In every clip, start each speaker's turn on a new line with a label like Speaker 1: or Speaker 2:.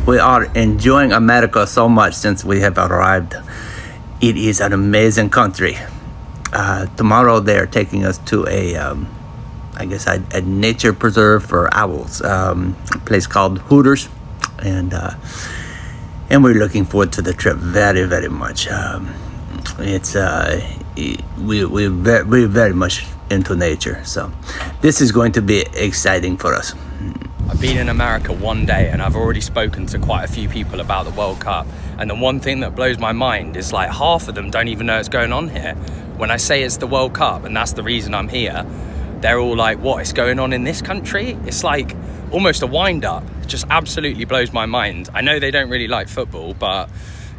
Speaker 1: We are enjoying America so much since we have arrived. It is an amazing country. Tomorrow they're taking us to a nature preserve for owls, a place called Hooters, and we're looking forward to the trip very, very much. We're very much into nature, so this is going to be exciting for us.
Speaker 2: I've been in America one day and I've already spoken to quite a few people about the World Cup, and the one thing that blows my mind is like half of them don't even know it's going on here. When I say it's the World Cup and that's the reason I'm here, they're all like, what, it's going on in this country? It's like almost a wind-up. It just absolutely blows my mind. I know they don't really like football, but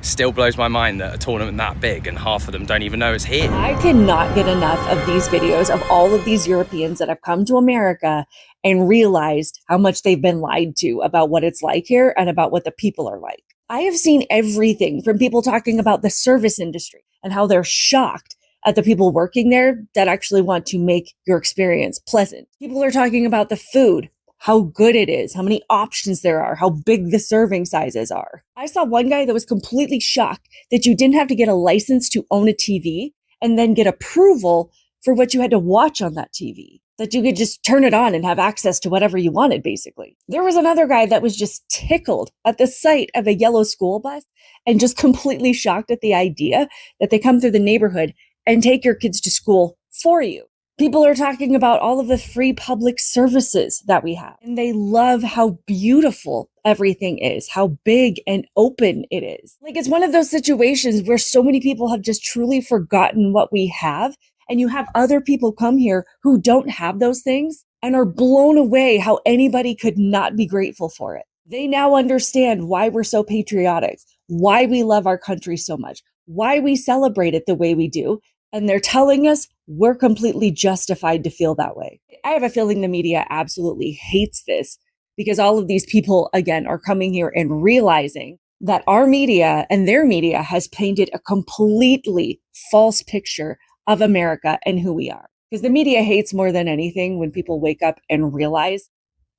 Speaker 2: still blows my mind that a tournament that big and half of them don't even know it's here.
Speaker 3: I cannot get enough of these videos of all of these Europeans that have come to America and realized how much they've been lied to about what it's like here and about what the people are like. I have seen everything from people talking about the service industry and how they're shocked at the people working there that actually want to make your experience pleasant. People are talking about the food, how good it is, how many options there are, how big the serving sizes are. I saw one guy that was completely shocked that you didn't have to get a license to own a TV and then get approval for what you had to watch on that TV, that you could just turn it on and have access to whatever you wanted, basically. There was another guy that was just tickled at the sight of a yellow school bus and just completely shocked at the idea that they come through the neighborhood and take your kids to school for you. People are talking about all of the free public services that we have, and they love how beautiful everything is, how big and open it is. Like, it's one of those situations where so many people have just truly forgotten what we have, and you have other people come here who don't have those things and are blown away how anybody could not be grateful for it. They now understand why we're so patriotic, why we love our country so much, why we celebrate it the way we do. And they're telling us we're completely justified to feel that way. I have a feeling the media absolutely hates this because all of these people, again, are coming here and realizing that our media and their media has painted a completely false picture of America and who we are. Because the media hates more than anything when people wake up and realize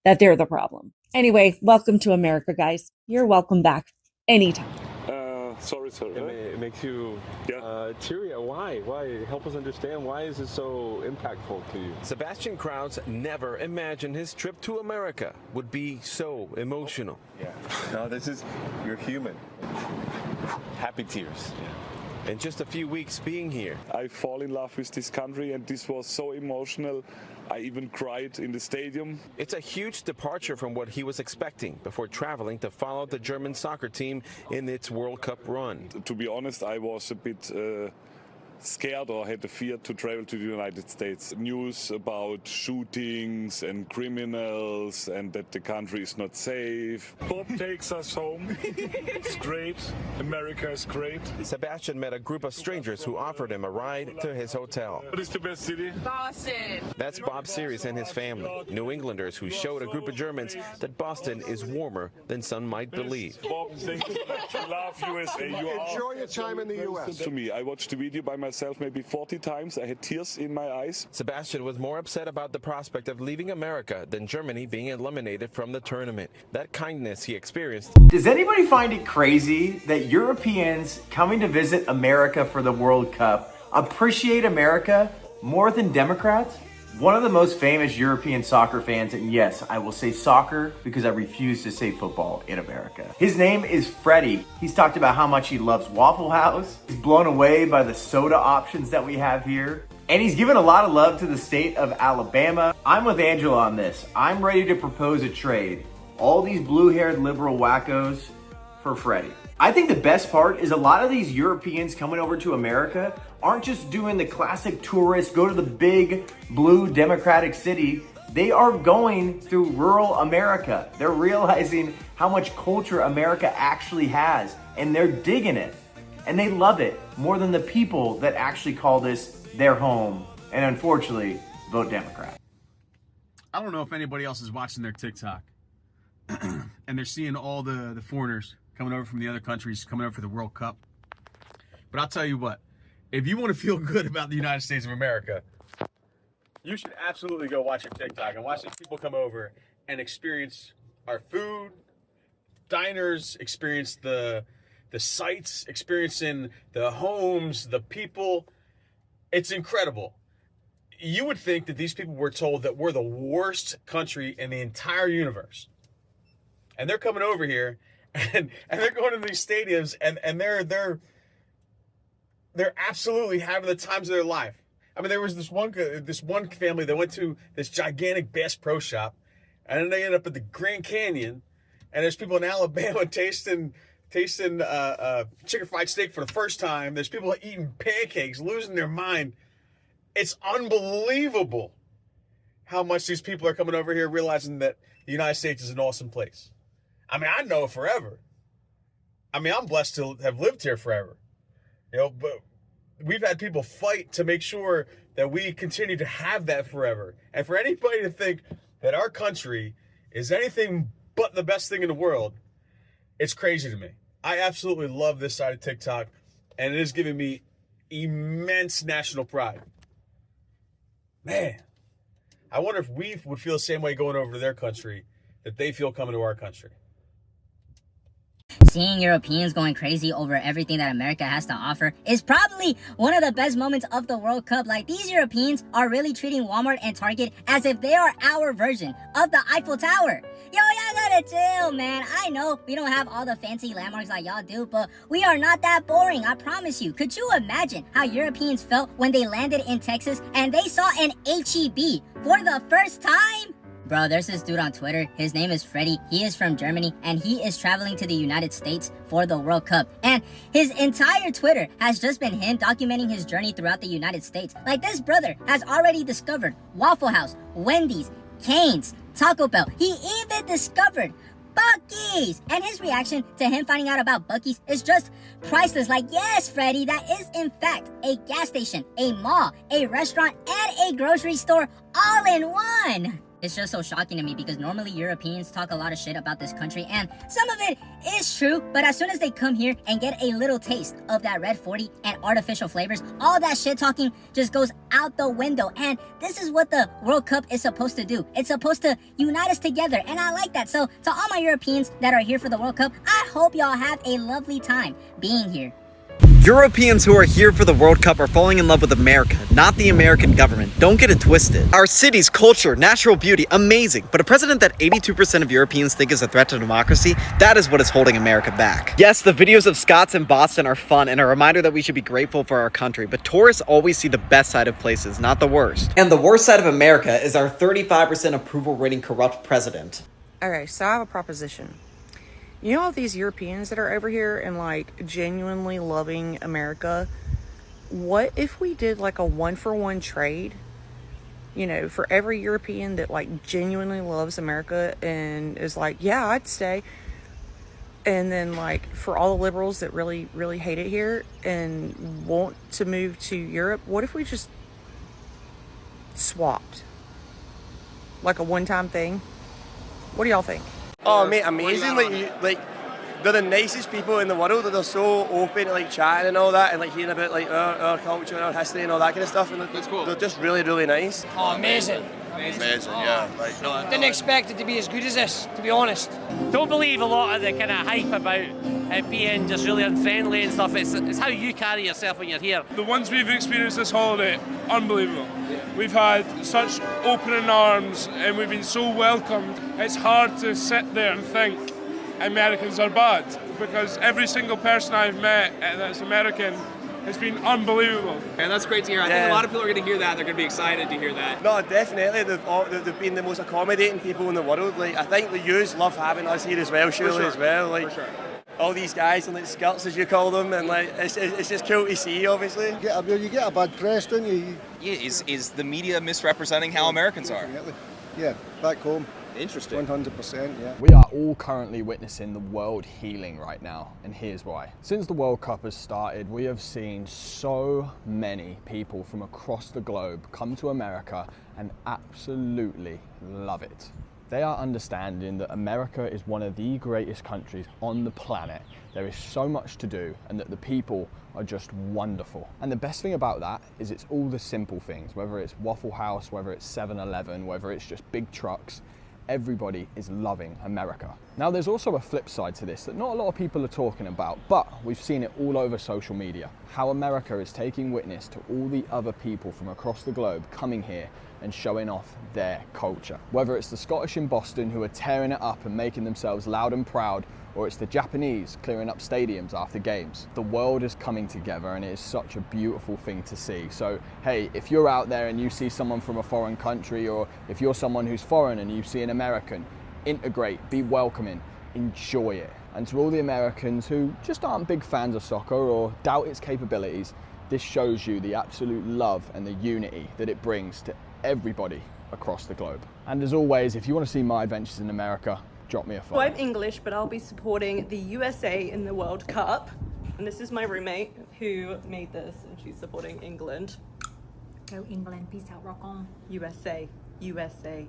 Speaker 3: that they're the problem. Anyway, welcome to America, guys. You're welcome back anytime.
Speaker 4: Sorry.
Speaker 5: It makes you teary. Why? Help us understand. Why is it so impactful to you?
Speaker 6: Sebastian Krauts never imagined his trip to America would be so emotional.
Speaker 5: Yeah. No, you're human. Happy tears.
Speaker 6: In just a few weeks being here,
Speaker 4: I fall in love with this country, and this was so emotional. I even cried in the stadium.
Speaker 6: It's a huge departure from what he was expecting before traveling to follow the German soccer team in its World Cup run.
Speaker 4: To be honest, I was a bit scared or had the fear to travel to the United States. News about shootings and criminals and that the country is not safe. Bob takes us home. It's great. America is great.
Speaker 6: Sebastian met a group of strangers who offered him a ride to his hotel.
Speaker 4: What is the best city?
Speaker 7: Boston.
Speaker 6: That's Bob Series and his family, New Englanders who showed a group of Germans that Boston is warmer than some might believe.
Speaker 4: Bob, thank you so much. I love USA.
Speaker 5: Enjoy your time in the U.S.
Speaker 4: To me, I watched the video by myself maybe 40 times. I had tears in my eyes.
Speaker 6: Sebastian was more upset about the prospect of leaving America than Germany being eliminated from the tournament. That kindness he experienced.
Speaker 8: Does anybody find it crazy that Europeans coming to visit America for the World Cup appreciate America more than Democrats? One of the most famous European soccer fans, and yes, I will say soccer because I refuse to say football in America. His name is Freddie. He's talked about how much he loves Waffle House. He's blown away by the soda options that we have here. And he's given a lot of love to the state of Alabama. I'm with Angela on this. I'm ready to propose a trade. All these blue-haired liberal wackos for Freddie. I think the best part is a lot of these Europeans coming over to America aren't just doing the classic tourist, go to the big blue democratic city. They are going through rural America. They're realizing how much culture America actually has, and they're digging it. And they love it more than the people that actually call this their home and unfortunately vote Democrat.
Speaker 9: I don't know if anybody else is watching their TikTok and they're seeing all the foreigners coming over from the other countries, coming over for the World Cup. But I'll tell you what, if you want to feel good about the United States of America, you should absolutely go watch your TikTok and watch these people come over and experience our food, diners, experience the sights, experiencing the homes, the people. It's incredible. You would think that these people were told that we're the worst country in the entire universe. And they're coming over here and they're going to these stadiums and they're absolutely having the times of their life. I mean, there was this one family that went to this gigantic Bass Pro Shop, and then they end up at the Grand Canyon, and there's people in Alabama tasting chicken fried steak for the first time. There's people eating pancakes, losing their mind. It's unbelievable how much these people are coming over here realizing that the United States is an awesome place. I mean, I know it forever. I mean, I'm blessed to have lived here forever. But we've had people fight to make sure that we continue to have that forever. And for anybody to think that our country is anything but the best thing in the world, it's crazy to me. I absolutely love this side of TikTok, and it is giving me immense national pride. Man, I wonder if we would feel the same way going over to their country that they feel coming to our country.
Speaker 7: Seeing Europeans going crazy over everything that America has to offer is probably one of the best moments of the World Cup. Like, these Europeans are really treating Walmart and Target as if they are our version of the Eiffel Tower. Yo, y'all gotta chill, man. I know we don't have all the fancy landmarks like y'all do, but we are not that boring, I promise you. Could you imagine how Europeans felt when they landed in Texas and they saw an HEB for the first time? Bro, there's this dude on Twitter. His name is Freddy. He is from Germany, and he is traveling to the United States for the World Cup. And his entire Twitter has just been him documenting his journey throughout the United States. Like, this brother has already discovered Waffle House, Wendy's, Cane's, Taco Bell. He even discovered Buc-ee's. And his reaction to him finding out about Buc-ee's is just priceless. Like, yes, Freddy, that is in fact a gas station, a mall, a restaurant, and a grocery store all in one. It's just so shocking to me because normally Europeans talk a lot of shit about this country, and some of it is true, but as soon as they come here and get a little taste of that red 40 and artificial flavors, all that shit talking just goes out the window. And this is what the World Cup is supposed to do. It's supposed to unite us together, and I like that. So to all my Europeans that are here for the World Cup, I hope y'all have a lovely time being here.
Speaker 8: Europeans who are here for the World Cup are falling in love with America, not the American government. Don't get it twisted. Our cities, culture, natural beauty, amazing. But a president that 82% of Europeans think is a threat to democracy, that is what is holding America back. Yes, the videos of Scots in Boston are fun and a reminder that we should be grateful for our country, but tourists always see the best side of places, not the worst. And the worst side of America is our 35% approval rating corrupt president.
Speaker 10: Okay, so I have a proposition. You know all these Europeans that are over here and like genuinely loving America? What if we did like a 1-for-1 trade? You know, for every European that like genuinely loves America and is like, yeah, I'd stay. And then like for all the liberals that really, really hate it here and want to move to Europe, what if we just swapped? Like a one-time thing? What do y'all think?
Speaker 11: Oh mate, amazing! Like they're the nicest people in the world. They're so open to like chatting and all that, and like hearing about like our culture and our history and all that kind of stuff. And that's cool. They're just really, really nice.
Speaker 12: Oh, amazing!
Speaker 11: Amazing, yeah. Like,
Speaker 12: didn't expect it to be as good as this, to be honest.
Speaker 13: Don't believe a lot of the kind of hype about it being just really unfriendly and stuff. It's how you carry yourself when you're here.
Speaker 14: The ones we've experienced this holiday, unbelievable. We've had such opening arms and we've been so welcomed. It's hard to sit there and think Americans are bad because every single person I've met that's American has been unbelievable.
Speaker 15: And that's great to hear. I think a lot of people are going to hear that. They're going to be excited to hear that.
Speaker 11: No, definitely. They've been the most accommodating people in the world. Like I think the youths love having us here as well, surely as well. Like for sure. All these guys in like skirts, as you call them, and like it's just cool to see, obviously.
Speaker 16: You get a bad press, don't you?
Speaker 17: Yeah, is the media misrepresenting how Americans are?
Speaker 16: Yeah, back home.
Speaker 17: Interesting.
Speaker 16: 100%, yeah.
Speaker 18: We are all currently witnessing the world healing right now, and here's why. Since the World Cup has started, we have seen so many people from across the globe come to America and absolutely love it. They are understanding that America is one of the greatest countries on the planet. There is so much to do and that the people are just wonderful. And the best thing about that is it's all the simple things, whether it's Waffle House, whether it's 7-Eleven, whether it's just big trucks. everybody is loving America. Now, there's also a flip side to this that not a lot of people are talking about, but we've seen it all over social media, how America is taking witness to all the other people from across the globe coming here and showing off their culture. Whether it's the Scottish in Boston who are tearing it up and making themselves loud and proud, or it's the Japanese clearing up stadiums after games. The world is coming together and it is such a beautiful thing to see. So hey, if you're out there and you see someone from a foreign country, or if you're someone who's foreign and you see an American, integrate, be welcoming, enjoy it. And to all the Americans who just aren't big fans of soccer or doubt its capabilities, this shows you the absolute love and the unity that it brings to everybody across the globe. And as always, if you want to see my adventures in America, drop me a follow.
Speaker 19: So I'm English, but I'll be supporting the USA in the World Cup. And this is my roommate who made this, and she's supporting England.
Speaker 20: Go England, peace out, rock on.
Speaker 19: USA, USA,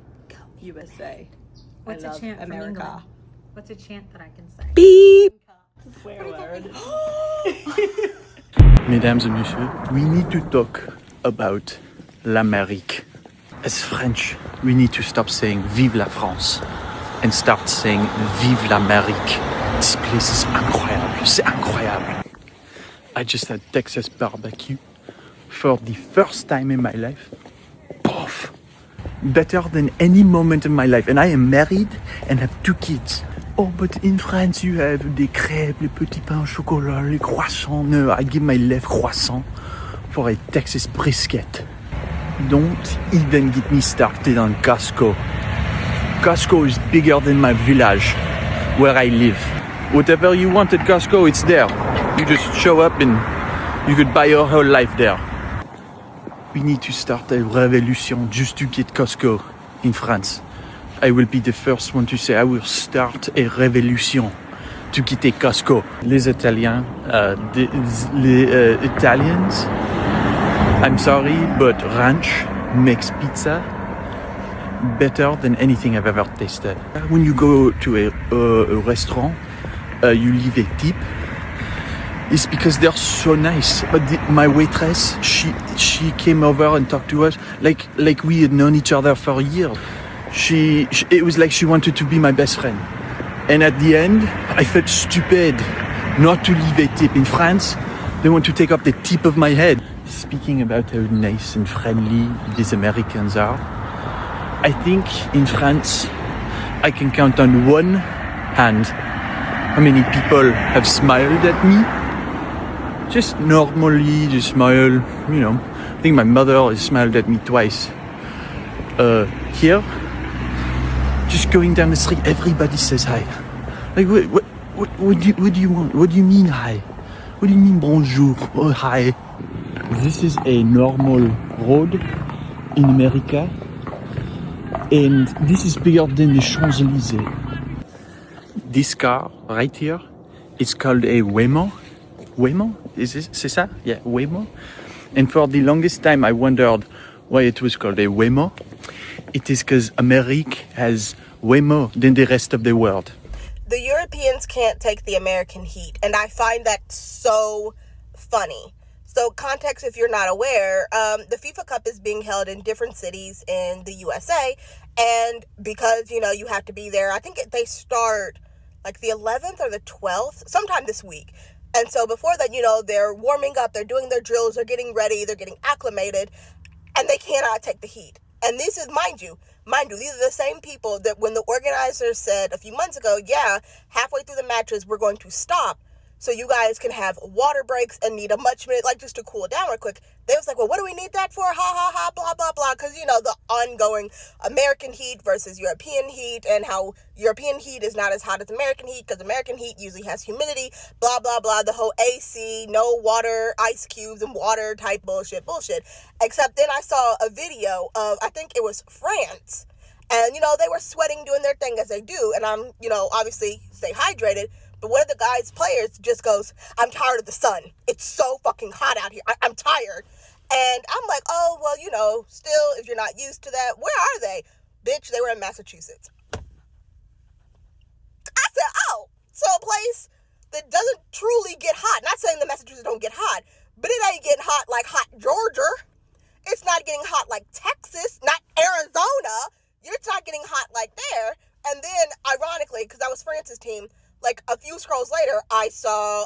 Speaker 19: USA.
Speaker 20: What's
Speaker 19: I
Speaker 20: a
Speaker 19: love
Speaker 20: chant from
Speaker 19: America.
Speaker 20: England? What's a chant that I can say?
Speaker 19: Beep! Swear word.
Speaker 21: Mesdames et messieurs, we need to talk about l'Amérique. As French, we need to stop saying Vive la France and start saying Vive l'Amérique. This place is incroyable, c'est incroyable. I just had Texas barbecue for the first time in my life. Poof! Better than any moment in my life. And I am married and have 2 kids. Oh, but in France you have des crêpes, les petits pains au chocolat, les croissants. No, I give my left croissant for a Texas brisket. Don't even get me started on Costco. Costco is bigger than my village where I live. Whatever you want at Costco, it's there. You just show up and you could buy your whole life there. We need to start a revolution just to get Costco in France. I will be the first one to say I will start a revolution to get a Costco. Les Italiens, les Italians, I'm sorry, but ranch makes pizza better than anything I've ever tasted. When you go to a restaurant, you leave a tip. It's because they're so nice. But my waitress, she came over and talked to us like we had known each other for years. It was like she wanted to be my best friend. And at the end, I felt stupid not to leave a tip. In France, they want to take off the tip of my head. Speaking about how nice and friendly these Americans are, I think in France, I can count on one hand how many people have smiled at me. Just normally, just smile, you know. I think my mother has smiled at me twice. Here, just going down the street, everybody says hi. Like, what do you want? What do you mean hi? What do you mean bonjour? Oh, hi. This is a normal road in America, and this is bigger than the Champs-Élysées. This car right here is called a Waymo. Waymo? C'est ça? Yeah, Waymo. And for the longest time I wondered why it was called a Waymo. It is because America has way more than the rest of the world.
Speaker 22: The Europeans can't take the American heat, and I find that so funny. So context, if you're not aware, the FIFA Cup is being held in different cities in the USA, and because, you know, you have to be there, I think they start like the 11th or the 12th, sometime this week. And so before that, you know, they're warming up, they're doing their drills, they're getting ready, they're getting acclimated, and they cannot take the heat. And this is, mind you, these are the same people that when the organizers said a few months ago, yeah, halfway through the matches, we're going to stop so you guys can have water breaks and need a much minute, like just to cool down real quick. They was like, well, what do we need that for? Ha, ha, ha, blah, blah, blah. Because, you know, the ongoing American heat versus European heat, and how European heat is not as hot as American heat because American heat usually has humidity, blah, blah, blah. The whole AC, no water, ice cubes and water type bullshit. Except then I saw a video of, I think it was France. And, you know, they were sweating, doing their thing as they do. And I'm, you know, obviously stay hydrated. But one of the guys' players just goes, I'm tired of the sun. It's so fucking hot out here. I'm tired. And I'm like, oh, well, you know, still, if you're not used to that, where are they? Bitch, they were in Massachusetts. I said, oh, so a place that doesn't truly get hot. Not saying that Massachusetts don't get hot, but it ain't getting hot like hot Georgia. It's not getting hot like Texas, not Arizona. You're not getting hot like there. few scrolls later, I saw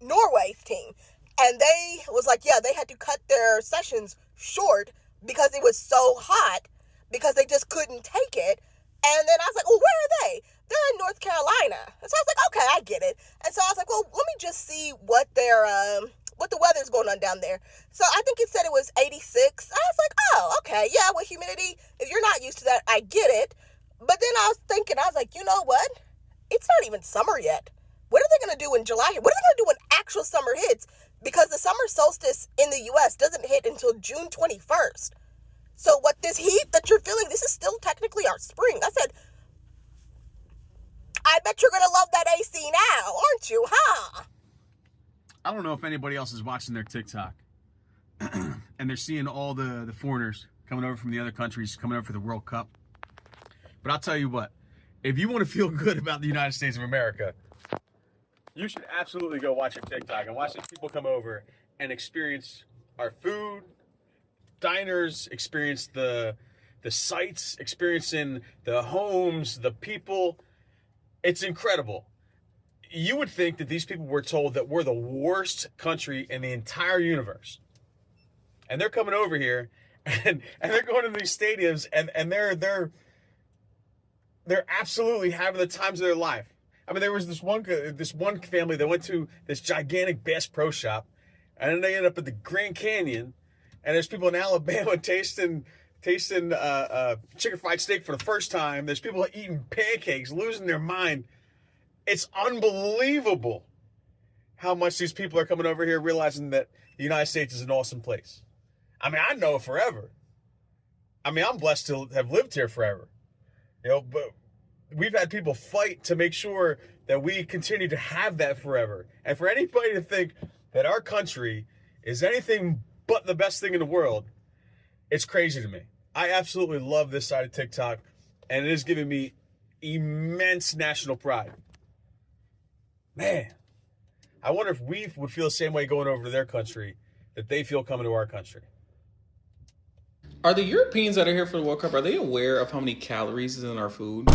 Speaker 22: Norway's team. And they was like, yeah, they had to cut their sessions short because it was so hot, because they just couldn't take it. And then I was like, well, where are they? They're in North Carolina. And so I was like, okay, I get it. And so I was like, well, let me just see what the weather's going on down there. So I think it said it was 86. I was like, oh, okay, yeah, with humidity, if you're not used to that, I get it. But then I was thinking, I was like, you know what? It's not even summer yet. What are they going to do in July? What are they going to do when actual summer hits? Because the summer solstice in the U.S. doesn't hit until June 21st. So what this heat that you're feeling, this is still technically our spring. I said, I bet you're going to love that AC now, aren't you, huh?
Speaker 9: I don't know if anybody else is watching their TikTok and they're seeing all the foreigners coming over from the other countries, coming over for the World Cup. But I'll tell you what, if you want to feel good about the United States of America, you should absolutely go watch your TikTok and watch these people come over and experience our food, diners, experience the sights, experiencing the homes, the people. It's incredible. You would think that these people were told that we're the worst country in the entire universe. And they're coming over here and they're going to these stadiums and they're absolutely having the times of their life. I mean, there was this one family that went to this gigantic Bass Pro Shop, and then they ended up at the Grand Canyon, and there's people in Alabama tasting chicken fried steak for the first time. There's people eating pancakes, losing their mind. It's unbelievable how much these people are coming over here realizing that the United States is an awesome place. I mean, I know it forever. I mean, I'm blessed to have lived here forever. You know, but we've had people fight to make sure that we continue to have that forever. And for anybody to think that our country is anything but the best thing in the world, it's crazy to me. I absolutely love this side of TikTok, and it is giving me immense national pride. Man, I wonder if we would feel the same way going over to their country that they feel coming to our country.
Speaker 1: Are the Europeans that are here for the World Cup, are they aware of how many calories is in our food?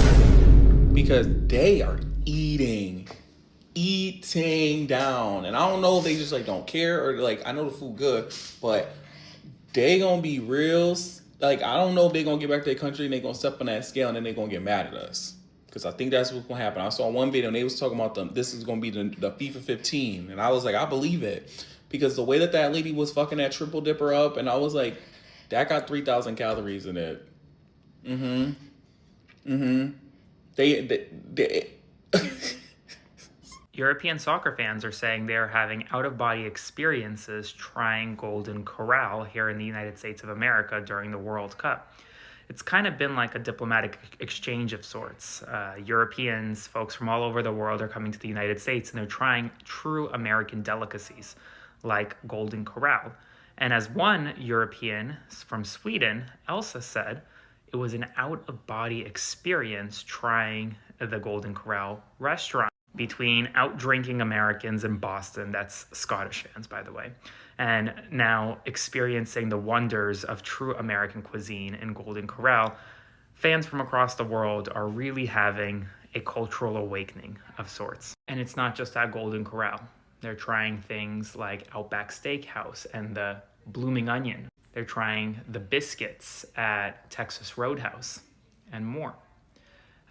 Speaker 1: Because they are eating down. And I don't know if they just like don't care or like, I know the food good, but they gonna be real. Like, I don't know if they gonna get back to their country and they gonna step on that scale and then they gonna get mad at us. Because I think that's what's gonna happen. I saw one video and they was talking about this is gonna be the FIFA 15. And I was like, I believe it. Because the way that lady was fucking that triple dipper up, and I was like, that got 3,000 calories in it. They
Speaker 2: European soccer fans are saying they are having out-of-body experiences trying Golden Corral here in the United States of America during the World Cup. It's kind of been like a diplomatic exchange of sorts. Europeans, folks from all over the world, are coming to the United States and they're trying true American delicacies like Golden Corral. And as one European from Sweden, Elsa, said, it was an out-of-body experience trying the Golden Corral restaurant. Between out drinking Americans in Boston, that's Scottish fans, by the way, and now experiencing the wonders of true American cuisine in Golden Corral, fans from across the world are really having a cultural awakening of sorts. And it's not just at Golden Corral. They're trying things like Outback Steakhouse and the Blooming Onion. They're trying the biscuits at Texas Roadhouse and more.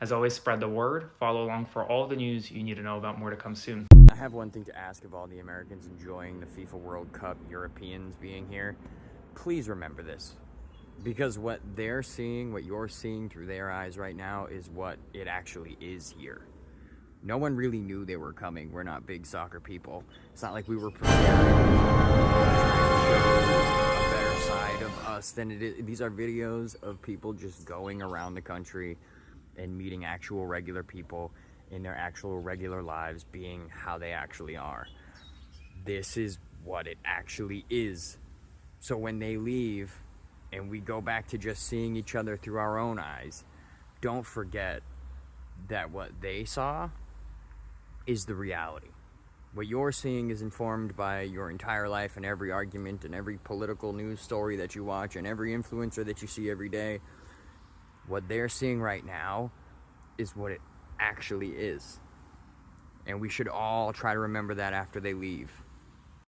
Speaker 2: As always, spread the word, follow along for all the news you need to know about. More to come soon.
Speaker 23: I have one thing to ask of all the Americans enjoying the FIFA World Cup, Europeans being here. Please remember this, because what they're seeing, what you're seeing through their eyes right now is what it actually is here. No one really knew they were coming. We're not big soccer people. It's not like we were prepared to show a better side of us than it is. These are videos of people just going around the country and meeting actual regular people in their actual regular lives, being how they actually are. This is what it actually is. So when they leave and we go back to just seeing each other through our own eyes, don't forget that what they saw is the reality. What you're seeing is informed by your entire life and every argument and every political news story that you watch and every influencer that you see every day. What they're seeing right now is what it actually is. And we should all try to remember that after they leave.